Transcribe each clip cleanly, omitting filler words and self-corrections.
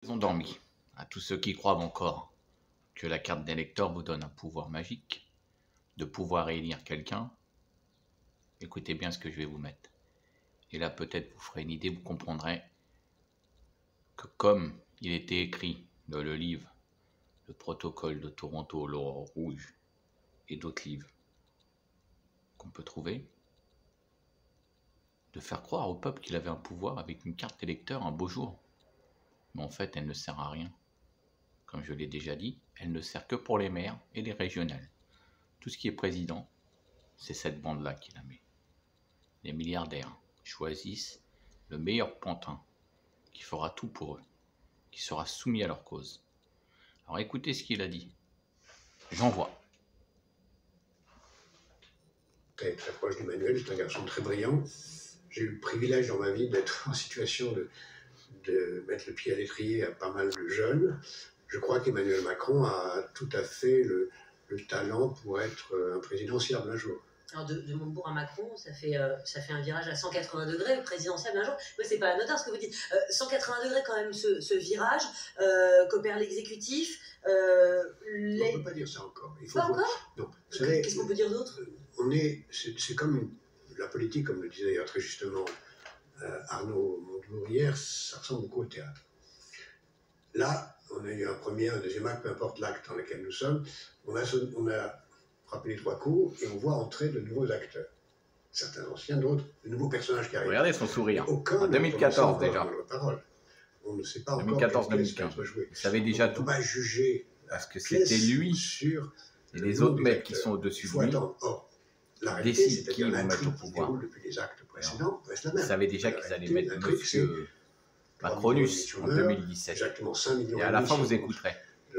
Ils ont dormi. À tous ceux qui croient encore que la carte d'électeur vous donne un pouvoir magique, de pouvoir élire quelqu'un, écoutez bien ce que je vais vous mettre. Et là, peut-être vous ferez une idée, vous comprendrez que comme il était écrit dans le livre Le protocole de Toronto, l'Aurore rouge et d'autres livres qu'on peut trouver, de faire croire au peuple qu'il avait un pouvoir avec une carte électeur un beau jour. Mais en fait, elle ne sert à rien. Comme je l'ai déjà dit, elle ne sert que pour les maires et les régionales. Tout ce qui est président, c'est cette bande-là qui la met. Les milliardaires choisissent le meilleur pantin qui fera tout pour eux, qui sera soumis à leur cause. Alors écoutez ce qu'il a dit. J'envoie. Très proche d'Emmanuel, c'est un garçon très brillant. J'ai eu le privilège dans ma vie d'être en situation de mettre le pied à l'étrier à pas mal de jeunes. Je crois qu'Emmanuel Macron a tout à fait le talent pour être un présidentiable un jour. Alors de Montebourg à Macron, ça fait un virage à 180 degrés, présidentiel un jour. Oui, c'est pas anodin ce que vous dites. 180 degrés quand même ce virage, qu'opère l'exécutif. On ne peut pas dire ça encore. Il faut pas encore non. Qu'est-ce qu'on peut dire d'autre? C'est comme la politique, comme le disait d'ailleurs très justement Arnaud Montebourg hier, ça ressemble beaucoup au théâtre. Là, on a eu un premier, un deuxième acte, peu importe l'acte dans lequel nous sommes, on a frappé les 3 coups et on voit entrer de nouveaux acteurs. Certains anciens, d'autres, de nouveaux personnages qui arrivent. Regardez son sourire. En 2014 déjà. On ne sait pas 2014-2015. Vous savez déjà tout. On va juger parce que c'était lui sur et les autres mecs qui sont au-dessus de lui décident qui vont mettre au pouvoir. Depuis les actes précédents, vous savez déjà qu'ils allaient mettre monsieur Macronus en 2017. Exactement 5 millions et à la fin, vous écouterez.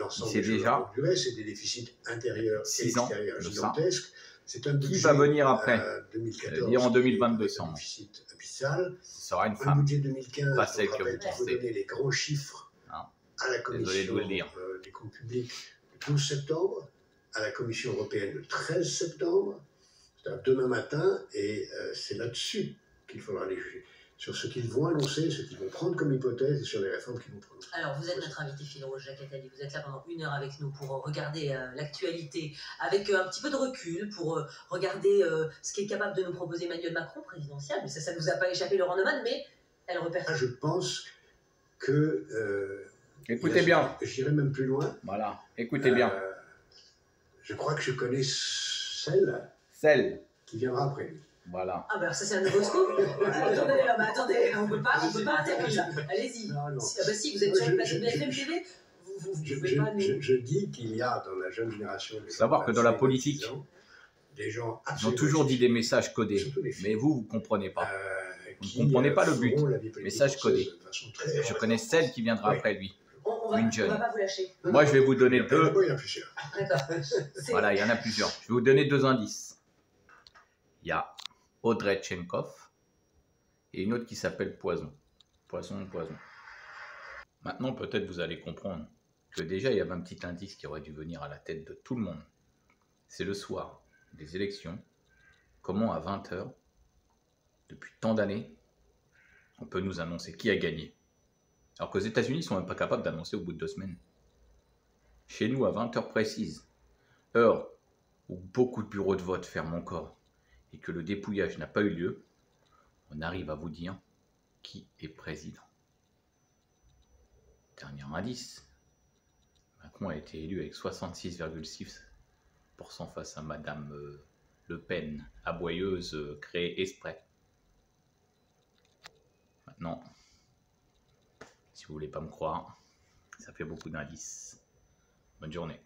C'est déjà c'est des déficits intérieurs 6 ans extérieurs de ça. gigantesques. C'est un budget, qui va venir après 2014, dire en 2022 sans moi. Déficit abyssal. Ce sera une Un femme. budget 2015, Pas celle que vous pour pensez. donner les grands chiffres Non. à la Commission des comptes publics le 12 septembre, à la Commission européenne le 13 septembre, c'est-à-dire demain matin, et c'est là-dessus qu'il faudra les juger. Sur ce qu'ils vont annoncer, ce qu'ils vont prendre comme hypothèse et sur les réformes qu'ils vont prendre. Alors, vous êtes notre invité Phil Rose, Jacques Attali. Vous êtes là pendant 1 heure avec nous pour regarder l'actualité avec un petit peu de recul, pour regarder ce qu'est capable de nous proposer Emmanuel Macron, présidentiel. Mais ça ne vous a pas échappé, Laurent Neumann, mais elle repère. Je pense que... écoutez bien. J'irai même plus loin. Voilà, écoutez bien. Je crois que je connais celle qui viendra après lui. Voilà. Ah ben ça c'est un nouveau scoop. Attendez, on peut pas interdire ça. Allez-y. Si vous êtes sur le plateau de BFM TV, vous pouvez pas nous... Je dis qu'il y a dans la jeune génération... Il faut savoir que dans la politique, des gens ils ont toujours dit des messages codés. Mais vous ne comprenez pas. Vous ne comprenez pas le but. Message codé. Je connais celle qui viendra après lui. Une jeune. On va pas vous lâcher. Moi, je vais vous donner deux. D'accord. Voilà, il y en a plusieurs. Je vais vous donner 2 indices. Il y a Audrey Tchenkov et une autre qui s'appelle Poison. Poison. Maintenant, peut-être vous allez comprendre que déjà, il y avait un petit indice qui aurait dû venir à la tête de tout le monde. C'est le soir des élections. Comment à 20h, depuis tant d'années, on peut nous annoncer qui a gagné. Alors qu'aux États-Unis, ils ne sont même pas capables d'annoncer au bout de 2 semaines. Chez nous, à 20h précises, heure où beaucoup de bureaux de vote ferment encore, et que le dépouillage n'a pas eu lieu, on arrive à vous dire qui est président. Dernier indice, Macron a été élu avec 66,6% face à Madame Le Pen, aboyeuse, créée exprès. Maintenant, si vous voulez pas me croire, ça fait beaucoup d'indices. Bonne journée.